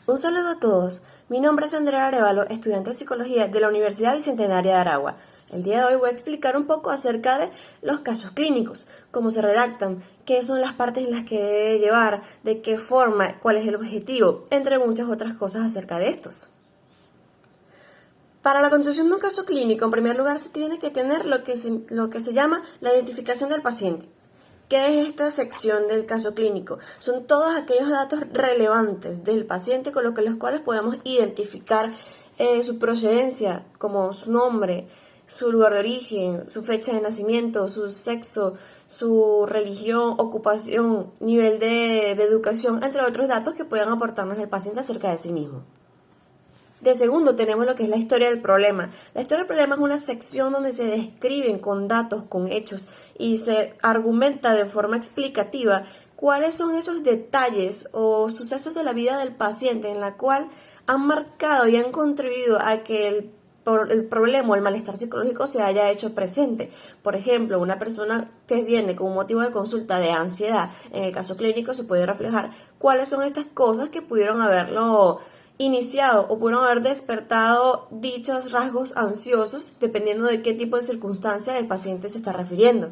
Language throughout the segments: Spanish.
Un saludo a todos. Mi nombre es Andrea Arevalo, estudiante de Psicología de la Universidad Bicentenaria de Aragua. El día de hoy voy a explicar un poco acerca de los casos clínicos, cómo se redactan, qué son las partes en las que debe llevar, de qué forma, cuál es el objetivo, entre muchas otras cosas acerca de estos. Para la construcción de un caso clínico, en primer lugar se tiene que tener lo que se llama la identificación del paciente. ¿Qué es esta sección del caso clínico? Son todos aquellos datos relevantes del paciente con los cuales podemos identificar su procedencia, como su nombre, su lugar de origen, su fecha de nacimiento, su sexo, su religión, ocupación, nivel de educación, entre otros datos que puedan aportarnos el paciente acerca de sí mismo. De segundo tenemos lo que es la historia del problema. La historia del problema es una sección donde se describen con datos, con hechos y se argumenta de forma explicativa cuáles son esos detalles o sucesos de la vida del paciente en la cual han marcado y han contribuido a que el problema o el malestar psicológico se haya hecho presente. Por ejemplo, una persona que viene con un motivo de consulta de ansiedad, en el caso clínico se puede reflejar cuáles son estas cosas que pudieron haberlo iniciado o pudieron haber despertado dichos rasgos ansiosos dependiendo de qué tipo de circunstancia el paciente se está refiriendo.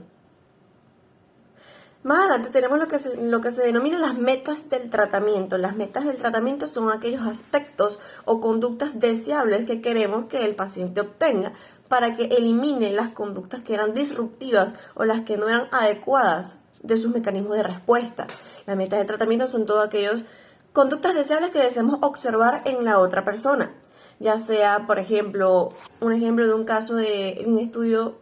Más adelante tenemos lo que se denomina las metas del tratamiento. Las metas del tratamiento son aquellos aspectos o conductas deseables que queremos que el paciente obtenga para que elimine las conductas que eran disruptivas o las que no eran adecuadas de sus mecanismos de respuesta. Las metas del tratamiento son todos aquellos conductas deseables que deseamos observar en la otra persona, ya sea, por ejemplo, un ejemplo de un caso de un estudio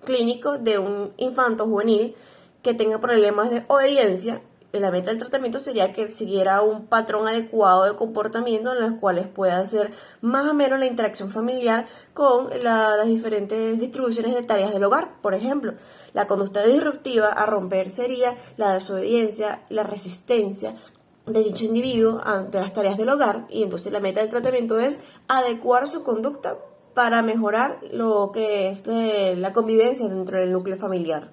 clínico de un infanto juvenil que tenga problemas de obediencia. La meta del tratamiento sería que siguiera un patrón adecuado de comportamiento en los cuales pueda hacer más o menos la interacción familiar con las diferentes distribuciones de tareas del hogar. Por ejemplo, la conducta disruptiva a romper sería la desobediencia, la resistencia de dicho individuo ante las tareas del hogar, y entonces la meta del tratamiento es adecuar su conducta para mejorar lo que es la convivencia dentro del núcleo familiar.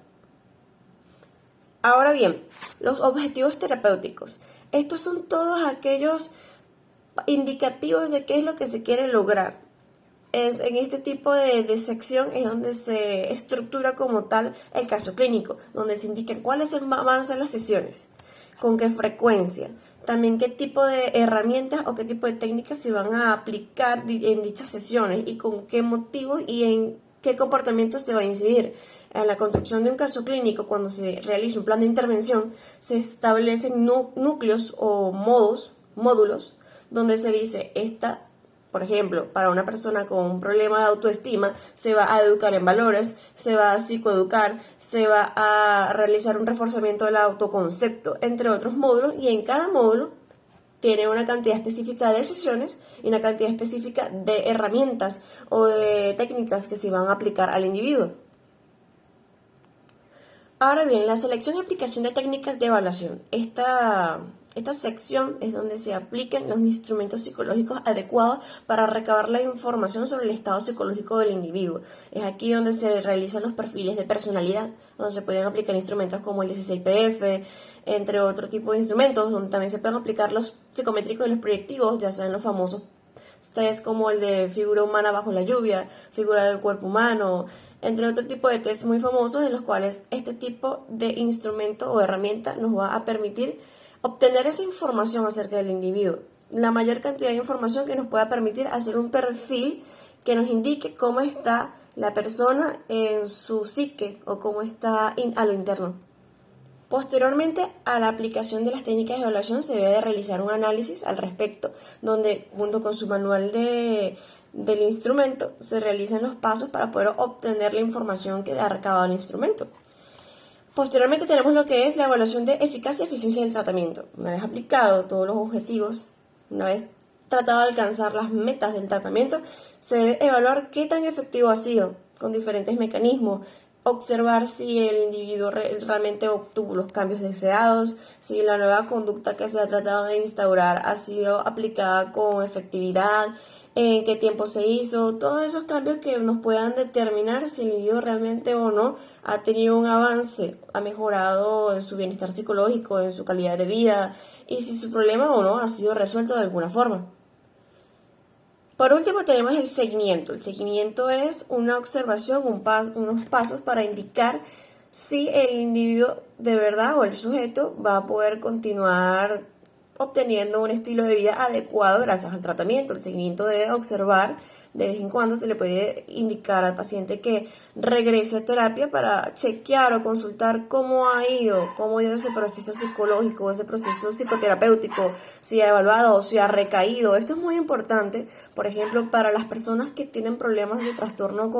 Ahora bien, los objetivos terapéuticos. Estos son todos aquellos indicativos de qué es lo que se quiere lograr. En este tipo de sección es donde se estructura como tal el caso clínico, donde se indican cuáles van a ser las sesiones, con qué frecuencia, también qué tipo de herramientas o qué tipo de técnicas se van a aplicar en dichas sesiones y con qué motivos y en qué comportamiento se va a incidir. En la construcción de un caso clínico, cuando se realiza un plan de intervención, se establecen núcleos o módulos, donde se dice por ejemplo, para una persona con un problema de autoestima, se va a educar en valores, se va a psicoeducar, se va a realizar un reforzamiento del autoconcepto, entre otros módulos, y en cada módulo tiene una cantidad específica de sesiones y una cantidad específica de herramientas o de técnicas que se van a aplicar al individuo. Ahora bien, la selección y aplicación de técnicas de evaluación. Esta sección es donde se aplican los instrumentos psicológicos adecuados para recabar la información sobre el estado psicológico del individuo. Es aquí donde se realizan los perfiles de personalidad, donde se pueden aplicar instrumentos como el 16PF, entre otros tipos de instrumentos, donde también se pueden aplicar los psicométricos y los proyectivos, ya sean los famosos test como el de figura humana bajo la lluvia, figura del cuerpo humano, entre otro tipo de test muy famosos en los cuales este tipo de instrumento o herramienta nos va a permitir obtener esa información acerca del individuo, la mayor cantidad de información que nos pueda permitir hacer un perfil que nos indique cómo está la persona en su psique o cómo está a lo interno. Posteriormente a la aplicación de las técnicas de evaluación se debe de realizar un análisis al respecto, donde junto con su manual del instrumento se realizan los pasos para poder obtener la información que ha recabado el instrumento. Posteriormente tenemos lo que es la evaluación de eficacia y eficiencia del tratamiento. Una vez aplicado todos los objetivos, una vez tratado de alcanzar las metas del tratamiento, se debe evaluar qué tan efectivo ha sido con diferentes mecanismos, observar si el individuo realmente obtuvo los cambios deseados, si la nueva conducta que se ha tratado de instaurar ha sido aplicada con efectividad, en qué tiempo se hizo, todos esos cambios que nos puedan determinar si el individuo realmente o no ha tenido un avance, ha mejorado en su bienestar psicológico, en su calidad de vida y si su problema o no ha sido resuelto de alguna forma. Por último tenemos el seguimiento. El seguimiento es una observación, unos pasos para indicar si el individuo de verdad o el sujeto va a poder continuar obteniendo un estilo de vida adecuado gracias al tratamiento. El seguimiento debe observar, de vez en cuando se le puede indicar al paciente que regrese a terapia para chequear o consultar cómo ha ido ese proceso psicológico, ese proceso psicoterapéutico, si ha evaluado o si ha recaído. Esto es muy importante, por ejemplo, para las personas que tienen problemas de trastorno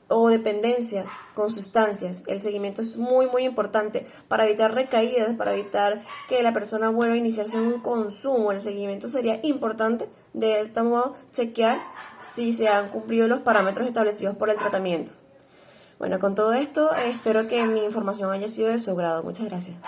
o dependencia con sustancias. El seguimiento es muy muy importante para evitar recaídas, para evitar que la persona vuelva a iniciarse en un consumo. El seguimiento sería importante, de este modo chequear si se han cumplido los parámetros establecidos por el tratamiento. Bueno, con todo esto espero que mi información haya sido de su agrado. Muchas gracias.